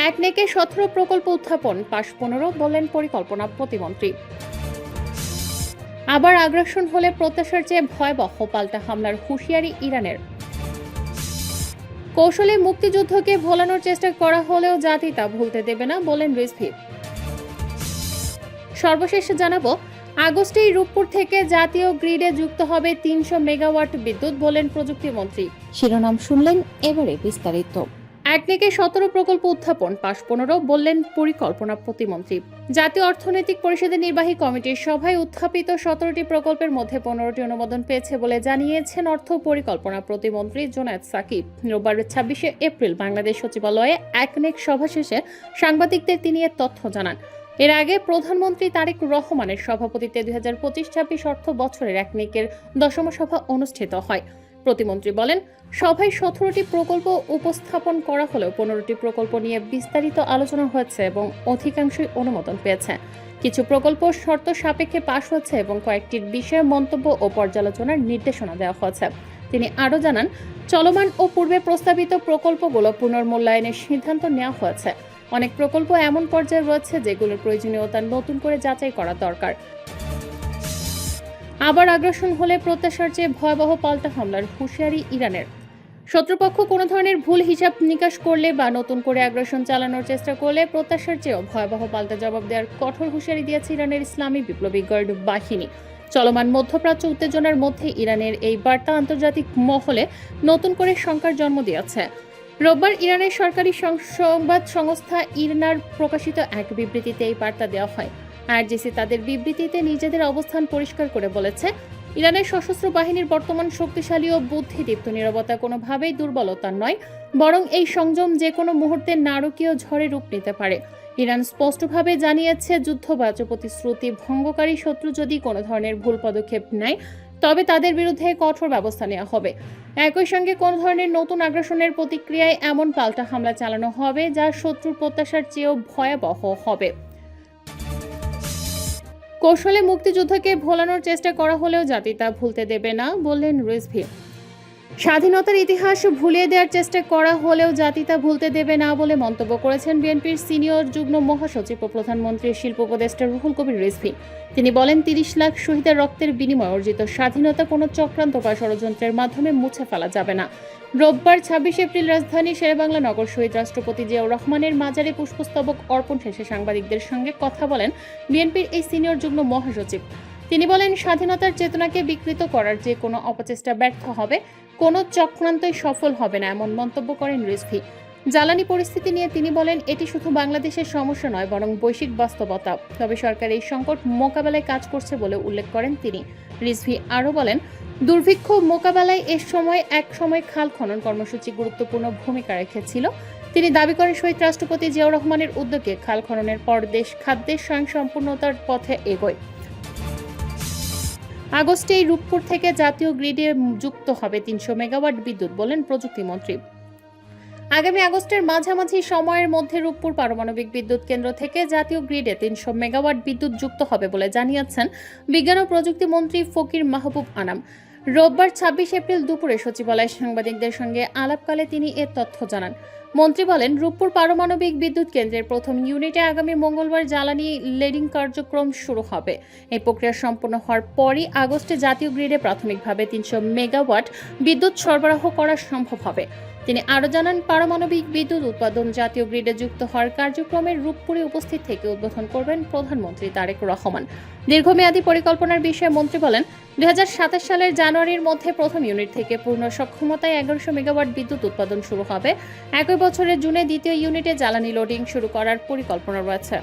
একনেকে 17 প্রকল্প উত্থাপন, পাশ 15, বললেন পরিকল্পনা প্রতিমন্ত্রী। আবার আগ্রাসন হলে প্রত্যাশার চেয়ে ভয়াবহ পাল্টা হামলার হুঁশিয়ারি ইরানের। কৌশলে মুক্তিযুদ্ধকে ভোলানোর চেষ্টা করা হলেও জাতি তা ভুলতে দেবে না, বলেন রিজভী। সর্বশেষ জানাবো, আগস্টেই রূপপুর থেকে জাতীয় গ্রিডে যুক্ত হবে 300 মেগাওয়াট বিদ্যুৎ, বলেন প্রযুক্তিমন্ত্রী। শিরোনাম শুনলেন, এবারে বিস্তারিত। একনেকে 17 প্রকল্প উত্থাপন, পাশ 15, বললেন পরিকল্পনা প্রতিমন্ত্রী। জাতীয় অর্থনৈতিক পরিষদের নির্বাহী কমিটির সভায় উত্থাপিত 17টি প্রকল্পের মধ্যে 15টি অনুমোদন পেয়েছে বলে জানিয়েছেন অর্থ পরিকল্পনা প্রতিমন্ত্রী জোনায়েদ সাকিব। রোববার 26শে এপ্রিল বাংলাদেশ সচিবালয়ে একনেক সভা শেষে সাংবাদিকদের তিনি এ তথ্য জানান। এর আগে প্রধানমন্ত্রী তারেক রহমানের সভাপতিত্বে 2025-26 অর্থ বছরের একনেকের 10ম সভা অনুষ্ঠিত হয়। প্রতিমন্ত্রী বলেন, সভায় 17টি প্রকল্প উপস্থাপন করা হলেও 15টি প্রকল্প নিয়ে বিস্তারিত আলোচনা হয়েছে এবং অধিকাংশই অনুমোদন পেয়েছে। কিছু প্রকল্প শর্ত সাপেক্ষে পাশ হয়েছে এবং কয়েকটির বিষয়ে মন্তব্য ও পর্যালোচনার নির্দেশনা দেওয়া হয়েছে। তিনি আরও জানান, চলমান ও পূর্বে প্রস্তাবিত প্রকল্পগুলো পুনর্মূল্যায়নের সিদ্ধান্ত নেওয়া হয়েছে। অনেক প্রকল্প এমন পর্যায়ে রয়েছে যেগুলোর প্রয়োজনীয়তা নতুন করে যাচাই করা দরকার। আবার আগ্রাসন হলে প্রত্যাশার চেয়ে ভয়াবহ পাল্টা হামলার হুঁশিয়ারি ইরানের। শত্রুপক্ষ কোনো ধরনের ভুল হিসাব নিকাশ করলে বা নতুন করে আগ্রাসন চালানোর চেষ্টা করলে প্রত্যাশার চেয়েও ভয়াবহ পাল্টা জবাব দেওয়ার কঠোর হুঁশিয়ারি দিয়েছে ইরানের ইসলামী বিপ্লবী গার্ড বাহিনী। চলমান মধ্যপ্রাচ্য উত্তেজনার মধ্যে ইরানের এই বার্তা আন্তর্জাতিক মহলে নতুন করে শঙ্কার জন্ম দিয়েছে। রোববার ইরানের সরকারি সংবাদ সংস্থা ইরনার প্রকাশিত এক বিবৃতিতে এই বার্তা দেওয়া হয়। আরজিসি তাদের বিবৃতিতে নিজেদের অবস্থান পরিষ্কার করে বলেছে, ইরানের সশস্ত্র বাহিনীর বর্তমান শক্তিশালী ও বুদ্ধিদীপ্ত নীরবতা কোনোভাবেই দুর্বলতা নয়, বরং এই সংযম যে কোনো মুহূর্তে নারকীয় ঝড়ে রূপ নিতে পারে। ইরান স্পষ্টভাবে জানিয়েছে, যুদ্ধবাজ্য প্রতিশ্রুতি ভঙ্গকারী শত্রু যদি কোনো ধরনের ভুল পদক্ষেপ নেয় তবে তাদের বিরুদ্ধে কঠোর ব্যবস্থা নেওয়া হবে। একই সঙ্গে কোনো ধরনের নতুন আগ্রাসনের প্রতিক্রিয়ায় এমন পাল্টা হামলা চালানো হবে যা শত্রুর প্রত্যাশার চেয়েও ভয়াবহ হবে। কৌশলে মুক্তিযুদ্ধকে ভোলানোর চেষ্টা করা হলেও জাতি তা ভুলতে দেবে না, বললেন রিজভী। স্বাধীনতার ইতিহাস ভুলিয়ে দেওয়ার চেষ্টা করা হলেও জাতি তা ভুলতে দেবে না বলে মন্তব্য করেছেন বিএনপির সিনিয়র যুগ্ম মহাসচিব ও প্রধানমন্ত্রীর শিল্প উপদেষ্টা রুহুল কবির রিজভী। তিনি বলেন, 30 লাখ শহীদের রক্তের বিনিময়ে অর্জিত স্বাধীনতা কোনো চক্রান্ত বা ষড়যন্ত্রের মাধ্যমে মুছে ফেলা যাবে না। রোববার 26 এপ্রিল রাজধানীর শেরেবাংলা নগর শহীদ রাষ্ট্রপতি জিয়াউর রহমানের মাজারে পুষ্পস্তবক অর্পণ শেষে সাংবাদিকদের সঙ্গে কথা বলেন বিএনপির এই সিনিয়র যুগ্ম মহাসচিব। তিনি বলেন, স্বাধীনতার চেতনাকে বিকৃত করার যে কোনো অপচেষ্টা ব্যর্থ হবে, কোনো চক্রান্তই সফল হবে না, এমন মন্তব্য করেন রিজভী। জ্বালানি পরিস্থিতি নিয়ে তিনি বলেন, এটি শুধু বাংলাদেশের সমস্যা নয়, বরং বৈশ্বিক বাস্তবতা। তবে সরকার এই সংকট মোকাবেলায় কাজ করছে বলে উল্লেখ করেন তিনি। রিজভী আরও বলেন, দুর্ভিক্ষ মোকাবেলায় এক সময় খাল খনন কর্মসূচি গুরুত্বপূর্ণ ভূমিকা রেখেছিল। তিনি দাবি করেন, শহীদ রাষ্ট্রপতি জিয়াউর রহমানের উদ্যোগে খাল খননের পর দেশ খাদ্যের স্বয়ংসম্পূর্ণতার পথে এগোয়। আগস্টেই রূপপুর থেকে জাতীয় গ্রিডে যুক্ত হবে 300 মেগাওয়াট বিদ্যুৎ, বলেন প্রযুক্তিমন্ত্রী। আগামী আগস্টের মাঝামাঝি সময়ের মধ্যে রূপপুর পারমাণবিক বিদ্যুৎ কেন্দ্র থেকে জাতীয় গ্রিডে 300 মেগাওয়াট বিদ্যুৎ যুক্ত হবে বলে জানিয়েছেন বিজ্ঞান ও প্রযুক্তি মন্ত্রী ফকির মাহবুব আনাম। রোববার 26 এপ্রিল দুপুরে সচিবালয়ে সাংবাদিকদের সঙ্গে আলাপকালে তিনি এ তথ্য জানান। মন্ত্রী বলেন, রূপপুর পারমাণবিক বিদ্যুৎ কেন্দ্রের প্রথম ইউনিটে আগামী মঙ্গলবার জ্বালানি লেডিং কার্যক্রম শুরু হবে। এই প্রক্রিয়া সম্পন্ন হওয়ার পরই আগস্টে জাতীয় গ্রিডে প্রাথমিকভাবে 300 মেগাওয়াট বিদ্যুৎ সরবরাহ করা সম্ভব হবে। তিনি আরও জানান, পারমাণবিক বিদ্যুৎ উৎপাদন জাতীয় গ্রিডে যুক্ত হওয়ার কার্যক্রমের রূপপুরে উপস্থিত থেকে উদ্বোধন করবেন প্রধানমন্ত্রী তারেক রহমান। দীর্ঘমেয়াদী পরিকল্পনার বিষয়ে মন্ত্রী বলেন, 2027 সালের জানুয়ারির মধ্যে প্রথম ইউনিট থেকে পূর্ণ সক্ষমতায় 1100 মেগাওয়াট বিদ্যুৎ উৎপাদন শুরু হবে। একই বছরের জুনে দ্বিতীয় ইউনিটে জ্বালানি লোডিং শুরু করার পরিকল্পনা রয়েছে।